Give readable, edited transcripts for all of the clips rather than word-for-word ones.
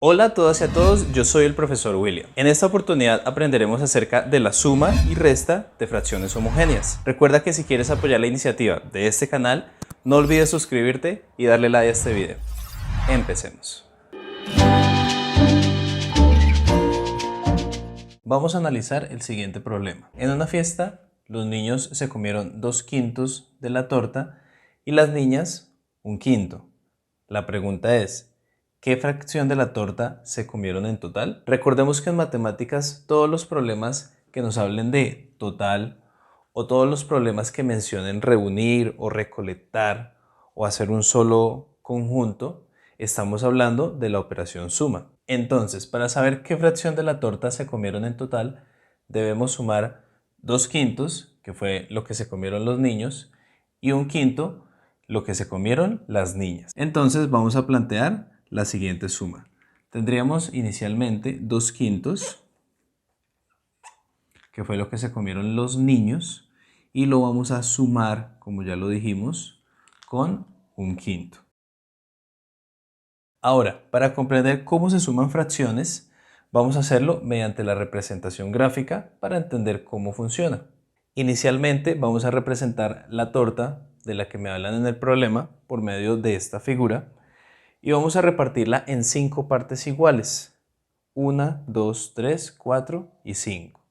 Hola a todas y a todos, yo soy el profesor William. En esta oportunidad aprenderemos acerca de la suma y resta de fracciones homogéneas. Recuerda que si quieres apoyar la iniciativa de este canal, no olvides suscribirte y darle like a este video. Empecemos. Vamos a analizar el siguiente problema. En una fiesta, los niños se comieron 2/5 de la torta y las niñas 1/5. La pregunta es, ¿qué fracción de la torta se comieron en total? Recordemos que en matemáticas todos los problemas que nos hablen de total o todos los problemas que mencionen reunir o recolectar o hacer un solo conjunto, estamos hablando de la operación suma. Entonces, para saber qué fracción de la torta se comieron en total, debemos sumar 2/5, que fue lo que se comieron los niños, y 1/5, lo que se comieron las niñas. Entonces vamos a plantear la siguiente suma. Tendríamos inicialmente 2/5, que fue lo que se comieron los niños, y lo vamos a sumar, como ya lo dijimos, con 1/5. Ahora, para comprender cómo se suman fracciones, vamos a hacerlo mediante la representación gráfica para entender cómo funciona. Inicialmente vamos a representar la torta de la que me hablan en el problema por medio de esta figura y vamos a repartirla en 5 partes iguales. 1, 2, 3, 4 y 5.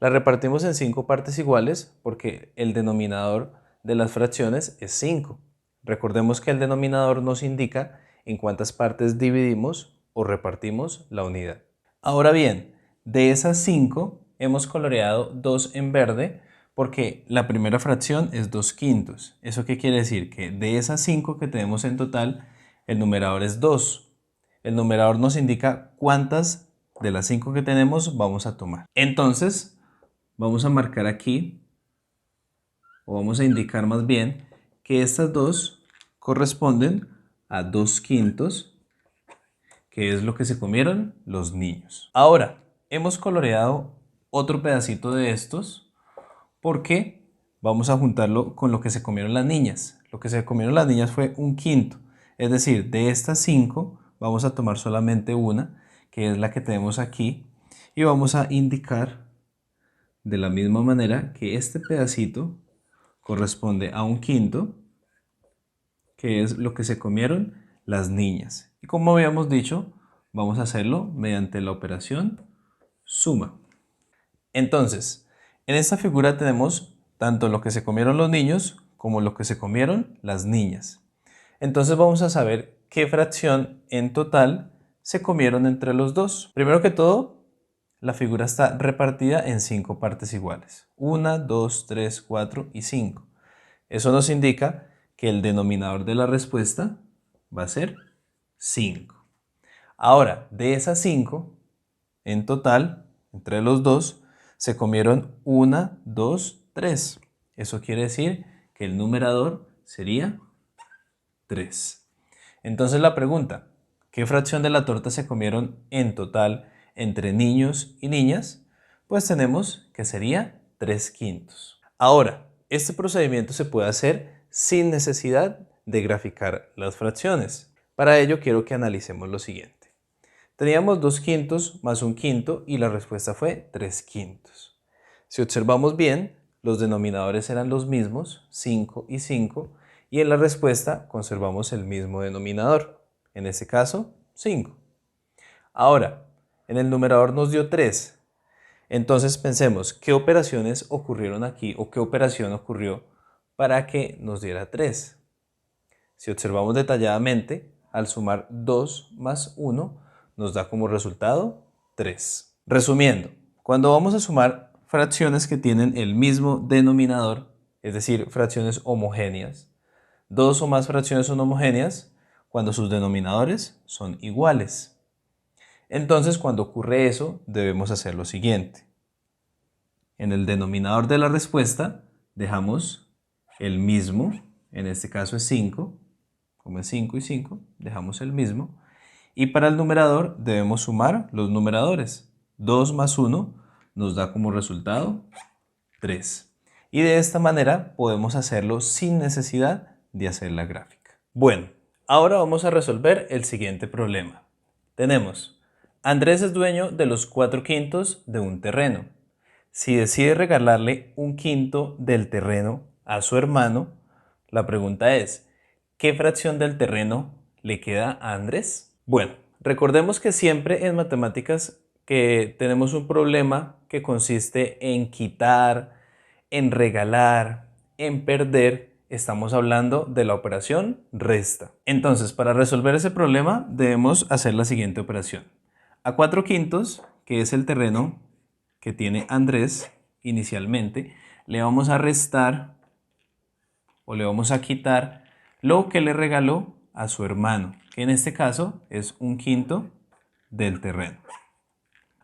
La repartimos en 5 partes iguales porque el denominador de las fracciones es 5. Recordemos que el denominador nos indica en cuántas partes dividimos o repartimos la unidad. Ahora bien, de esas 5 hemos coloreado 2 en verde porque la primera fracción es 2/5. ¿Eso qué quiere decir? Que de esas 5 que tenemos en total, el numerador es 2. El numerador nos indica cuántas de las 5 que tenemos vamos a tomar. Entonces, vamos a marcar aquí, o vamos a indicar más bien, que estas dos corresponden a 2/5, que es lo que se comieron los niños. Ahora, hemos coloreado otro pedacito de estos porque vamos a juntarlo con lo que se comieron las niñas. Lo que se comieron las niñas fue 1/5, es decir, de estas 5 vamos a tomar solamente una, que es la que tenemos aquí, y vamos a indicar de la misma manera que este pedacito corresponde a 1/5, que es lo que se comieron las niñas. Y como habíamos dicho, vamos a hacerlo mediante la operación suma. Entonces, en esta figura tenemos tanto lo que se comieron los niños como lo que se comieron las niñas. Entonces vamos a saber qué fracción en total se comieron entre los dos. Primero que todo, la figura está repartida en 5 partes iguales. 1, 2, 3, 4 y 5. Eso nos indica que el denominador de la respuesta va a ser 5. Ahora, de esas 5, en total, entre los dos, se comieron 1, 2, 3. Eso quiere decir que el numerador sería 3. Entonces la pregunta, ¿qué fracción de la torta se comieron en total entre niños y niñas? Pues tenemos que sería 3/5. Ahora, este procedimiento se puede hacer sin necesidad de graficar las fracciones. Para ello quiero que analicemos lo siguiente. Teníamos 2/5 más 1/5 y la respuesta fue 3/5. Si observamos bien, los denominadores eran los mismos, 5 y 5, y en la respuesta conservamos el mismo denominador, en este caso 5. Ahora, en el numerador nos dio 3. Entonces pensemos, ¿qué operaciones ocurrieron aquí o qué operación ocurrió para que nos diera 3? Si observamos detalladamente, al sumar 2 más 1 nos da como resultado 3. Resumiendo, cuando vamos a sumar fracciones que tienen el mismo denominador, es decir, fracciones homogéneas, dos o más fracciones son homogéneas cuando sus denominadores son iguales. Entonces, cuando ocurre eso, debemos hacer lo siguiente. En el denominador de la respuesta dejamos el mismo, en este caso es 5, como es 5 y 5, dejamos el mismo. Y para el numerador debemos sumar los numeradores. 2 más 1 nos da como resultado 3. Y de esta manera podemos hacerlo sin necesidad de hacer la gráfica. Bueno, ahora vamos a resolver el siguiente problema. Tenemos, Andrés es dueño de los 4/5 de un terreno. Si decide regalarle 1/5 del terreno a su hermano, la pregunta es, ¿qué fracción del terreno le queda a Andrés? Bueno, recordemos que siempre en matemáticas que tenemos un problema que consiste en quitar, en regalar, en perder, estamos hablando de la operación resta. Entonces, para resolver ese problema debemos hacer la siguiente operación. A 4/5, que es el terreno que tiene Andrés inicialmente, le vamos a restar o le vamos a quitar lo que le regaló a su hermano, que en este caso es 1/5 del terreno.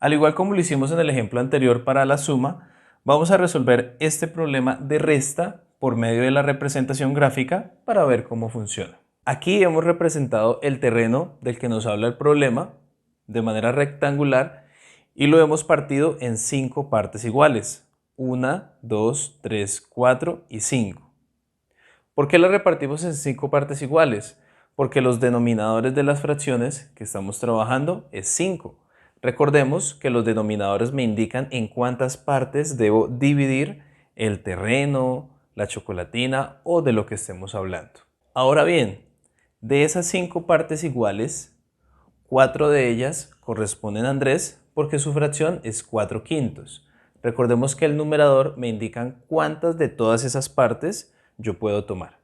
Al igual como lo hicimos en el ejemplo anterior para la suma, vamos a resolver este problema de resta por medio de la representación gráfica para ver cómo funciona. Aquí hemos representado el terreno del que nos habla el problema de manera rectangular y lo hemos partido en 5 partes iguales. 1, 2, 3, 4 y 5. ¿Por qué lo repartimos en 5 partes iguales? Porque los denominadores de las fracciones que estamos trabajando es 5. Recordemos que los denominadores me indican en cuántas partes debo dividir el terreno, la chocolatina o de lo que estemos hablando. Ahora bien, de esas 5 partes iguales, 4 de ellas corresponden a Andrés porque su fracción es 4/5. Recordemos que el numerador me indican cuántas de todas esas partes yo puedo tomar.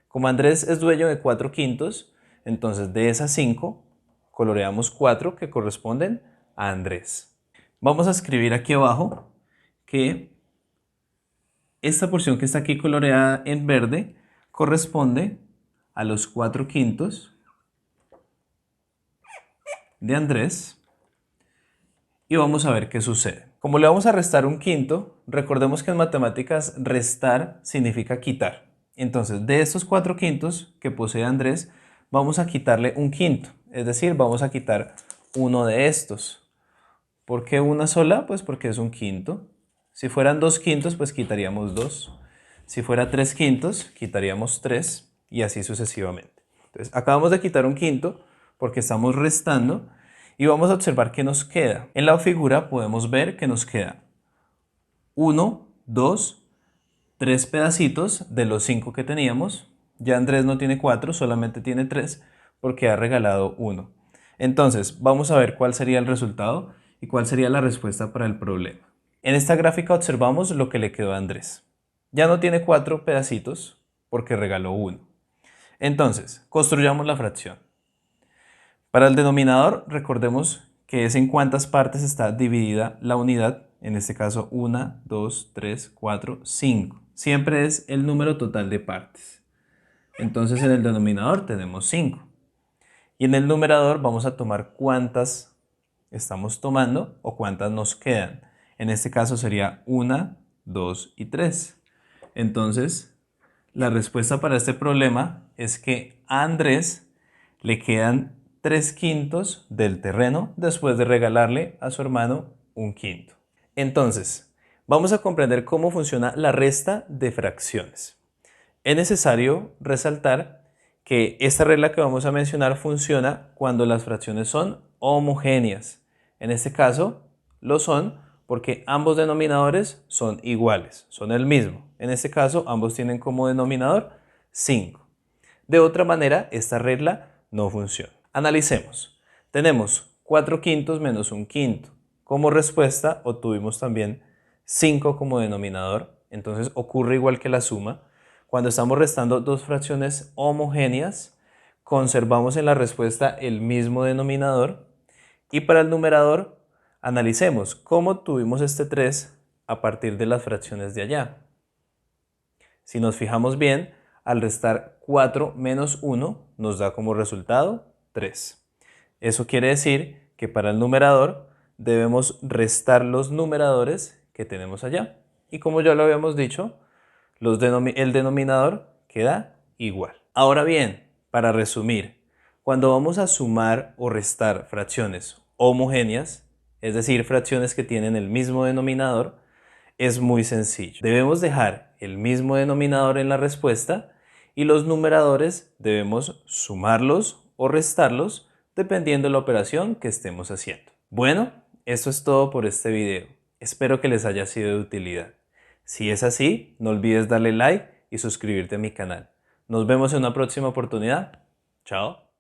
Como Andrés es dueño de 4/5, entonces de esas 5 coloreamos 4 que corresponden a Andrés. Vamos a escribir aquí abajo que esta porción que está aquí coloreada en verde corresponde a los 4/5 de Andrés y vamos a ver qué sucede. Como le vamos a restar 1/5, recordemos que en matemáticas restar significa quitar. Entonces, de estos 4/5 que posee Andrés, vamos a quitarle 1/5, es decir, vamos a quitar uno de estos. ¿Por qué una sola? Pues porque es 1/5. Si fueran 2/5, pues quitaríamos 2. Si fuera 3/5, quitaríamos 3 y así sucesivamente. Entonces, acabamos de quitar 1/5 porque estamos restando y vamos a observar qué nos queda. En la figura podemos ver que nos queda 1, 2, 3 pedacitos de los 5 que teníamos. Ya Andrés no tiene 4, solamente tiene 3 porque ha regalado 1. Entonces, vamos a ver cuál sería el resultado y cuál sería la respuesta para el problema. En esta gráfica observamos lo que le quedó a Andrés. Ya no tiene 4 pedacitos porque regaló 1. Entonces, construyamos la fracción. Para el denominador, recordemos que es en cuántas partes está dividida la unidad, en este caso 1, 2, 3, 4, 5. Siempre es el número total de partes. Entonces en el denominador tenemos 5. Y en el numerador vamos a tomar cuántas estamos tomando o cuántas nos quedan. En este caso sería 1, 2 y 3. Entonces, la respuesta para este problema es que a Andrés le quedan 3/5 del terreno después de regalarle a su hermano 1/5. Entonces, vamos a comprender cómo funciona la resta de fracciones. Es necesario resaltar que esta regla que vamos a mencionar funciona cuando las fracciones son homogéneas. En este caso, lo son porque ambos denominadores son iguales, son el mismo. En este caso, ambos tienen como denominador 5. De otra manera, esta regla no funciona. Analicemos. Tenemos 4/5 menos 1/5. Como respuesta obtuvimos también 5 como denominador. Entonces ocurre igual que la suma. Cuando estamos restando dos fracciones homogéneas, conservamos en la respuesta el mismo denominador. Y para el numerador, analicemos cómo tuvimos este 3 a partir de las fracciones de allá. Si nos fijamos bien, al restar 4 menos 1 nos da como resultado 3. Eso quiere decir que para el numerador debemos restar los numeradores que tenemos allá. Y como ya lo habíamos dicho, el denominador queda igual. Ahora bien, para resumir, cuando vamos a sumar o restar fracciones homogéneas, es decir, fracciones que tienen el mismo denominador, es muy sencillo. Debemos dejar el mismo denominador en la respuesta y los numeradores debemos sumarlos o restarlos dependiendo de la operación que estemos haciendo. Bueno, esto es todo por este video. Espero que les haya sido de utilidad. Si es así, no olvides darle like y suscribirte a mi canal. Nos vemos en una próxima oportunidad. Chao.